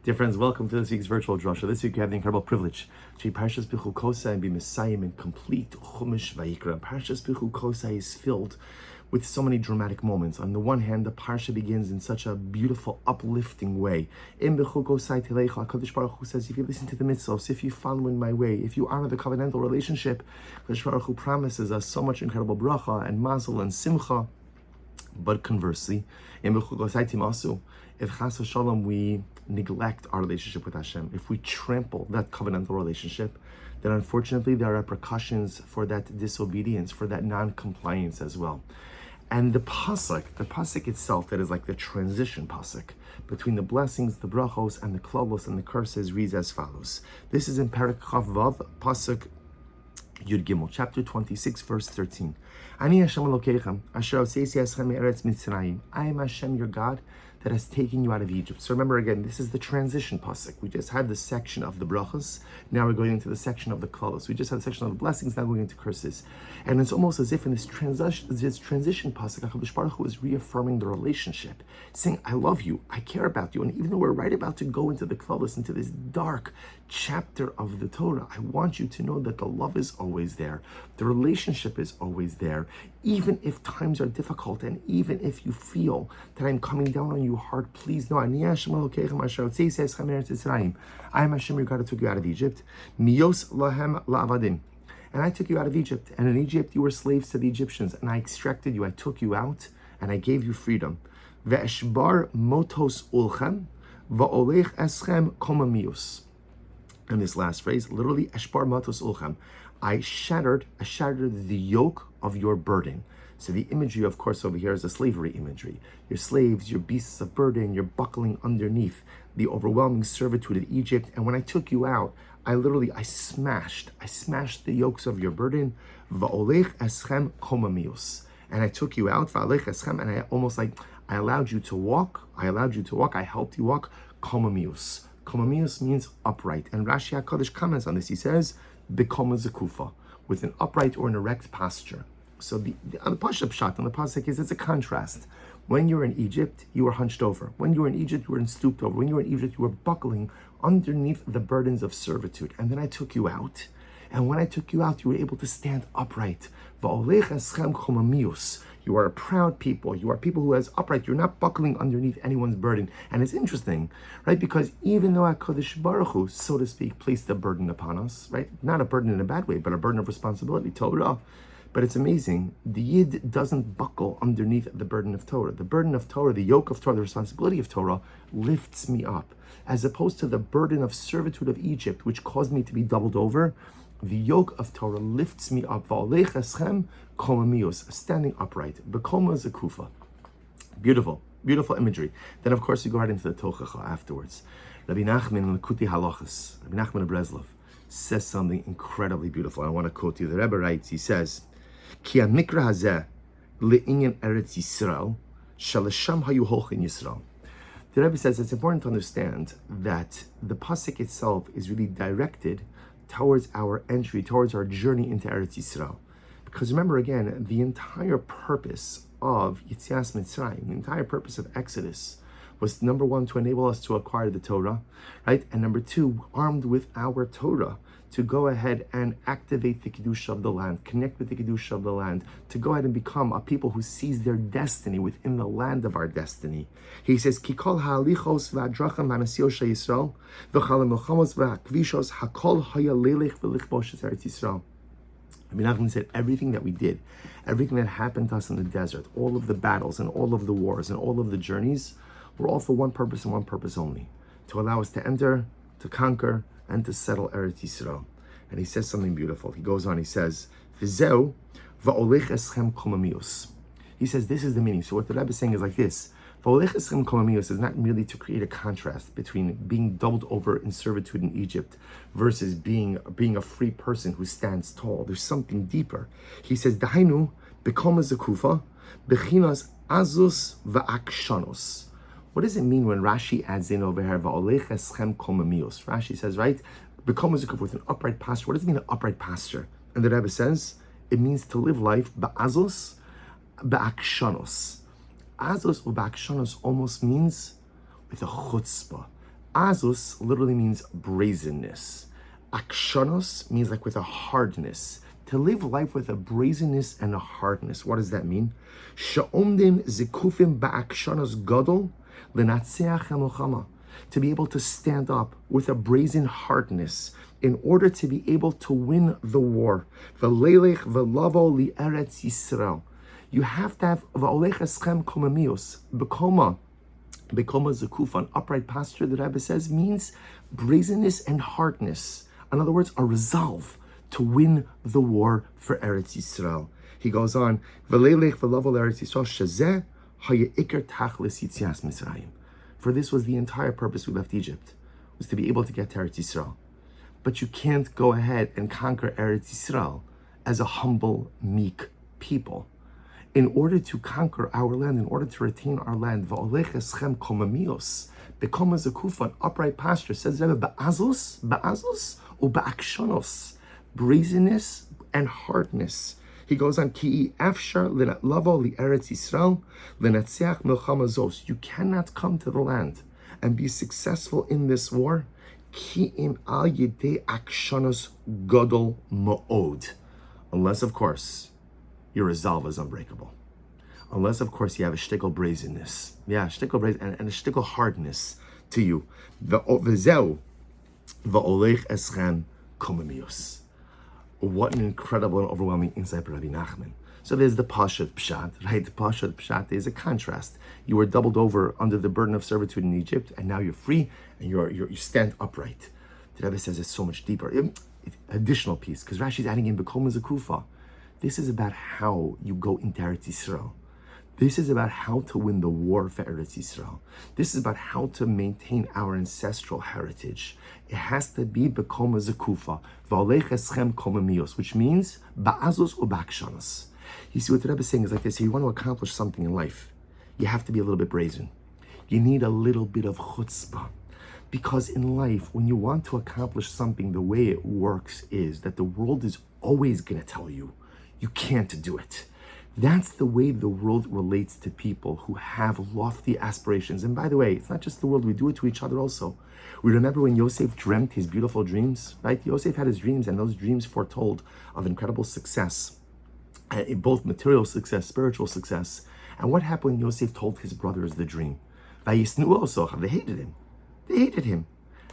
Dear friends, welcome to this week's virtual Drasha. This week we have the incredible privilege to be Parshas Bechukosai and be Messiah in complete Chumash Vayikra. Parshas Bechukosai is filled with so many dramatic moments. On the one hand, the Parsha begins in such a beautiful, uplifting way. In Bechukosai Telecha, HaKadosh Baruch Hu says, if you listen to the mitzvos, if you follow in my way, if you honor the covenantal relationship, HaKadosh Baruch Hu promises us so much incredible bracha and mazel and simcha. But conversely, in Bechukosai Timasu, if Chas v'Shalom we neglect our relationship with Hashem, if we trample that covenantal relationship, then unfortunately there are repercussions for that disobedience, for that non-compliance as well. And the pasuk itself, that is like the transition pasuk between the blessings, the brachos, and the klavos and the curses, reads as follows. This is in Perek Chav Vav, pasuk Yud Gimel, chapter 26, verse 13. Ani Hashem Elokeichem, asher hotzeisi eschem me'eretz Mitzrayim. I am Hashem, your God, that has taken you out of Egypt. So remember again, this is the transition pasuk. We just had the section of the brachos. Now we're going into the section of the klavos. We just had the section of the blessings. Now going into curses, and it's almost as if in this transition pasuk, HaKadosh Baruch Hu is reaffirming the relationship, saying, "I love you, I care about you." And even though we're right about to go into the klavos, into this dark chapter of the Torah, I want you to know that the love is always there, the relationship is always there, even if times are difficult, and even if you feel that I'm coming down on you hard. Please know, I am Hashem, your God, who took you out of Egypt. Miyos lahem la'avadim. And I took you out of Egypt, and in Egypt you were slaves to the Egyptians, and I extracted you, I took you out, and I gave you freedom. Ve'eshbar motos ulchem, va'olech eschem komamius. And this last phrase, literally, eshbar motos ulchem. I shattered the yoke of your burden. So the imagery, of course, over here is a slavery imagery. Your slaves, your beasts of burden, you're buckling underneath the overwhelming servitude of Egypt. And when I took you out, I smashed the yokes of your burden. Va'olech eschem komamius. And I took you out, va'olech eschem, and I allowed you to walk. I helped you walk. Komamius. Komamius means upright. And Rashi HaKadosh comments on this. He says, Bekoma zekufa, with an upright or an erect posture. So the Pashup shot on the pasuk is it's a contrast. When you were in Egypt, you were hunched over. When you were in Egypt, you were stooped over. When you were in Egypt, you were buckling underneath the burdens of servitude. And then I took you out. And when I took you out, you were able to stand upright. Va'olech eschem komamius. You are a proud people. You are people who is upright. You're not buckling underneath anyone's burden. And it's interesting, right? Because even though HaKadosh Baruch Hu, so to speak, placed a burden upon us, right? Not a burden in a bad way, but a burden of responsibility, Torah. But it's amazing, the Yid doesn't buckle underneath the burden of Torah. The burden of Torah, the yoke of Torah, the responsibility of Torah lifts me up. As opposed to the burden of servitude of Egypt, which caused me to be doubled over, the yoke of Torah lifts me up. Va'olech eschem komamius, standing upright. Bekoma zekufa. Beautiful, beautiful imagery. Then of course you go right into the Tochacha afterwards. Rabbi Nachman in Kuti Halachas, Rabbi Nachman of Breslov, says something incredibly beautiful. I want to quote you. The Rebbe writes, he says, Ki ha-mikra hazeh le'inyan Eretz Yisrael shalasham hayu holchin Yisrael. The Rebbe says it's important to understand that the pasuk itself is really directed towards our entry, towards our journey into Eretz Yisrael. Because remember again, the entire purpose of Yitzias Mitzrayim, the entire purpose of Exodus, was number one, to enable us to acquire the Torah, right? And number two, armed with our Torah, to go ahead and activate the Kedusha of the land, connect with the Kedusha of the land, to go ahead and become a people who sees their destiny within the land of our destiny. He says, Kikol ha'alichos v'adracham v'anasiyos Yisrael v'chal ha'milchamos v'ha'kvishos hakol haya lelech v'lichboshes Eretz Yisrael. Rabbi Nachman said everything that we did, everything that happened to us in the desert, all of the battles and all of the wars and all of the journeys, were all for one purpose and one purpose only, to allow us to enter, to conquer, and to settle Eretz Yisrael. And he says something beautiful. He goes on, he says, V'zeu va'olech eschem komamius. He says this is the meaning. So what the Rebbe is saying is like this. Va'olech eschem komamius is not merely to create a contrast between being doubled over in servitude in Egypt versus being a free person who stands tall. There's something deeper. He says, Dahainu bekoma zekufa bechinas azus va'akshanos. What does it mean when Rashi adds in over here, Va'olech eschem komamios? Rashi says, right, become with an upright posture. What does it mean, an upright posture? And the Rebbe says, it means to live life ba'azos, ba'akshanos. Azos or ba'akshanos almost means with a chutzpah. Ba'azus literally means brazenness. Akshanos means like with a hardness. To live life with a brazenness and a hardness. What does that mean? Sha'omdim zikufim ba'akshanos gadol lenatseach hamilchama. To be able to stand up with a brazen hardness in order to be able to win the war. V'leilech v'lavo li'eretz Yisrael. You have to have v'olech eschem komamios, bekoma zakuf, an upright posture, the Rebbe says, means brazenness and hardness. In other words, a resolve to win the war for Eretz Yisrael. He goes on, v'leilech v'lavo li'eretz Yisrael shezeh hayikar tachlis yitzias Mitzrayim. For this was the entire purpose we left Egypt, was to be able to get to Eretz Yisrael. But you can't go ahead and conquer Eretz Yisrael as a humble, meek people. In order to conquer our land, in order to retain our land, va'olech eschem komamios, become as a kufa, an upright posture, says Rebbe, ba'azus, or ba'akshanos, brazenness and hardness. He goes on, ki afshar lavo li Eretz Yisrael lenatzeach milchama zos. You cannot come to the land and be successful in this war. Ki im al yedei akshanos gadol ma'od. Unless, of course, your resolve is unbreakable. Unless, of course, you have a shtickle brazenness. Yeah, shtickle brazen and a shtickle hardness to you. V'zeu v'olech eschem komamios. What an incredible and overwhelming insight by Rabbi Nachman. So there's the Pashat Pshat, right? The Pashat Pshat is a contrast. You were doubled over under the burden of servitude in Egypt, and now you're free, and you stand upright. The Rebbe says it's so much deeper. Additional piece, because Rashi's adding in Bekom Zakufa. This is about how you go into Eretz Yisrael. This is about how to win the war for Eretz Yisrael. This is about how to maintain our ancestral heritage. It has to be Bekom Zakufa, V'olech eschem komamios, which means Ba'azus or Ba'akshanos. You see what the Rebbe is saying is like this: if you want to accomplish something in life, you have to be a little bit brazen. You need a little bit of chutzpah. Because in life, when you want to accomplish something, the way it works is that the world is always going to tell you, you can't do it. That's the way the world relates to people who have lofty aspirations. And by the way, it's not just the world, we do it to each other also. We remember when Yosef dreamt his beautiful dreams, right? Yosef had his dreams, and those dreams foretold of incredible success, both material success, spiritual success. And what happened when Yosef told his brothers the dream? They hated him. They hated him.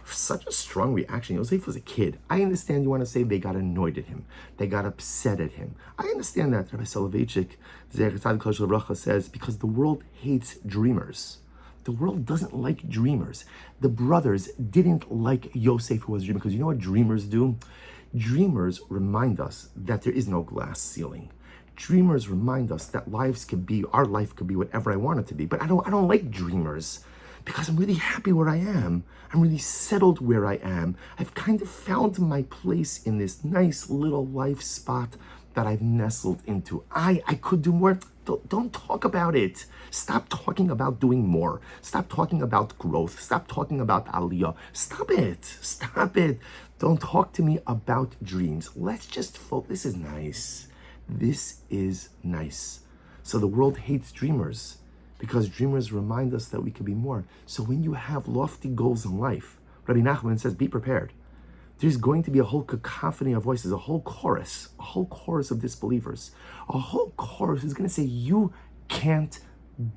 Such a strong reaction. Yosef was a kid. I understand you want to say they got annoyed at him. They got upset at him. I understand that. Rabbi Soloveitchik, says, because the world hates dreamers. The world doesn't like dreamers. The brothers didn't like Yosef, who was dreaming, because you know what dreamers do? Dreamers remind us that there is no glass ceiling. Dreamers remind us that our life could be whatever I want it to be. But I don't like dreamers, because I'm really happy where I am. I'm really settled where I am. I've kind of found my place in this nice little life spot that I've nestled into. I could do more. Don't talk about it. Stop talking about doing more. Stop talking about growth. Stop talking about aliyah. Stop it. Don't talk to me about dreams. Let's just focus. This is nice. This is nice. So the world hates dreamers, because dreamers remind us that we can be more. So when you have lofty goals in life, Rabbi Nachman says, be prepared. There's going to be a whole cacophony of voices, a whole chorus of disbelievers. A whole chorus is going to say, you can't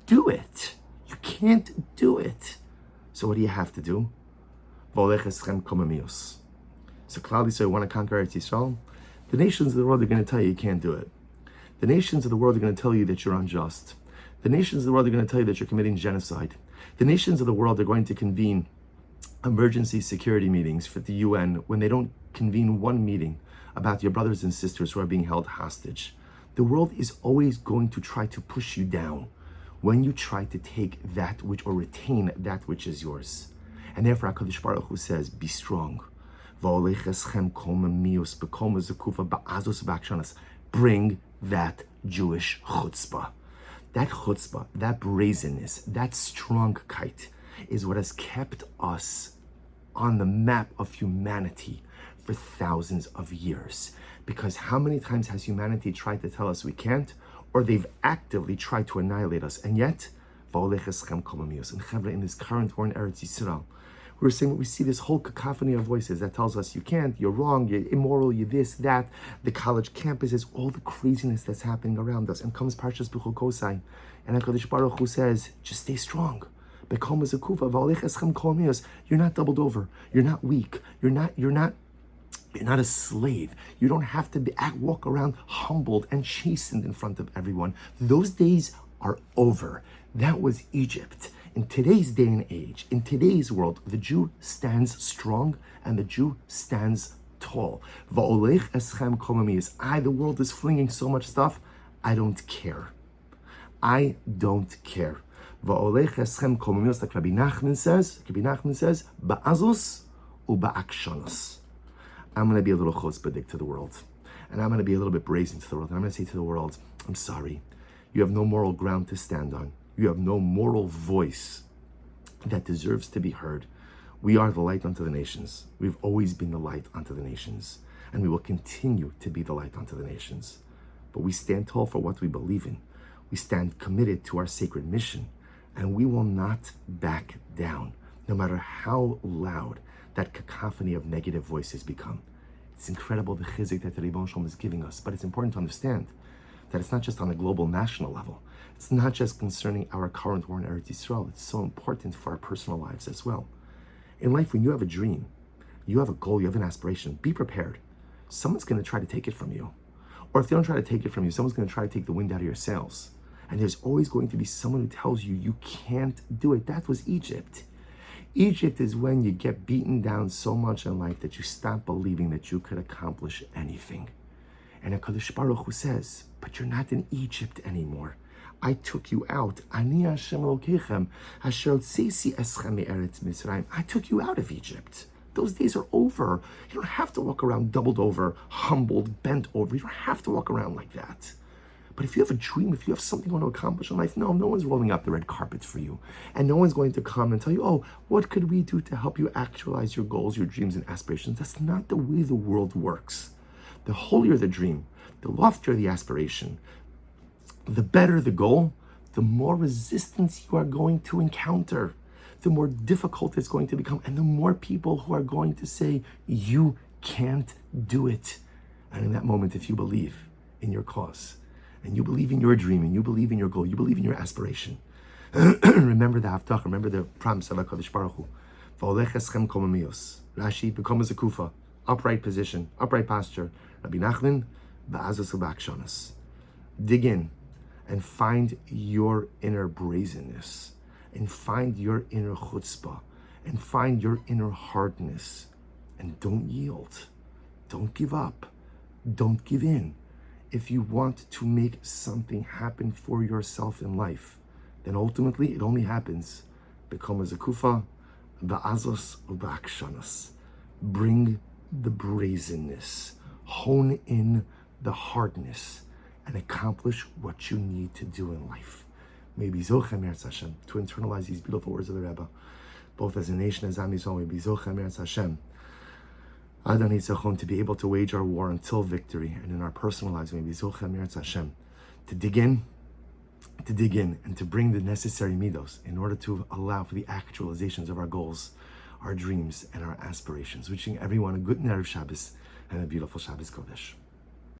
do it. You can't do it. So what do you have to do? So clearly, so you want to conquer Eretz Yisrael? The nations of the world are going to tell you can't do it. The nations of the world are going to tell you that you're unjust. The nations of the world are going to tell you that you're committing genocide. The nations of the world are going to convene emergency security meetings for the UN when they don't convene one meeting about your brothers and sisters who are being held hostage. The world is always going to try to push you down when you try to take that which, or retain that which is yours. And therefore HaKadosh Baruch Hu says, be strong. Bring that Jewish chutzpah. That chutzpah, that brazenness, that strongkeit is what has kept us on the map of humanity for thousands of years. Because how many times has humanity tried to tell us we can't, or they've actively tried to annihilate us? And yet, in this current war in Eretz Yisrael, We were saying we see this whole cacophony of voices that tells us you can't, you're wrong, you're immoral, you're this, that, the college campuses, all the craziness that's happening around us. And comes Parshas Bechukosai, and HaKadosh Baruch Hu says, just stay strong. You're not doubled over. You're not weak. You're not a slave. You don't have to walk around humbled and chastened in front of everyone. Those days are over. That was Egypt. In today's day and age, in today's world, the Jew stands strong and the Jew stands tall. The world is flinging so much stuff. I don't care. I don't care. Like Rabbi Nachman says, ba'azus u'ba'akshanos. I'm going to be a little chutzpahdik to the world. And I'm going to be a little bit brazen to the world. And I'm going to say to the world, I'm sorry. You have no moral ground to stand on. You have no moral voice that deserves to be heard. We are the light unto the nations. We've always been the light unto the nations. And we will continue to be the light unto the nations. But we stand tall for what we believe in. We stand committed to our sacred mission. And we will not back down, no matter how loud that cacophony of negative voices become. It's incredible the chizuk that the Ribbon Shalom is giving us, but it's important to understand that it's not just on a global national level. It's not just concerning our current war in Eretz Yisrael. It's so important for our personal lives as well. In life, when you have a dream, you have a goal, you have an aspiration, be prepared. Someone's going to try to take it from you. Or if they don't try to take it from you, someone's going to try to take the wind out of your sails. And there's always going to be someone who tells you you can't do it. That was Egypt. Egypt is when you get beaten down so much in life that you stop believing that you could accomplish anything. And HaKadosh Baruch Hu says, but you're not in Egypt anymore. I took you out. Ani Hashem Elokechem, asher hotzesi eschem me'eretz Mitzrayim. I took you out of Egypt. Those days are over. You don't have to walk around doubled over, humbled, bent over. You don't have to walk around like that. But if you have a dream, if you have something you want to accomplish in life, no one's rolling out the red carpets for you. And no one's going to come and tell you, oh, what could we do to help you actualize your goals, your dreams, and aspirations? That's not the way the world works. The holier the dream, the loftier the aspiration, the better the goal, the more resistance you are going to encounter, the more difficult it's going to become, and the more people who are going to say, you can't do it. And in that moment, if you believe in your cause, and you believe in your dream, and you believe in your goal, you believe in your aspiration, remember the Haftach, remember the promise of HaKadosh Baruch Hu. V'olech eschem kol mamios. Rashi, become as a kufa, upright position, upright posture. Rabbi Nachman, ba'azus u'ba'akshanos. Dig in and find your inner brazenness, and find your inner chutzpah, and find your inner hardness, and don't yield. Don't give up. Don't give in. If you want to make something happen for yourself in life, then ultimately it only happens. Become as a kufa, ba'azos u'ba'akshanos. Bring the brazenness, hone in the hardness, and accomplish what you need to do in life. Maybe Zochem Eretz Hashem, to internalize these beautiful words of the Rebbe, both as a nation, as Am Yisrael, maybe Zochem Eretz Hashem, Adon Yitzchon, to be able to wage our war until victory, and in our personal lives, maybe Zochem Eretz Hashem, to dig in, and to bring the necessary midos in order to allow for the actualizations of our goals, our dreams, and our aspirations. Wishing everyone a good Erev Shabbos and a beautiful Shabbos Kodesh.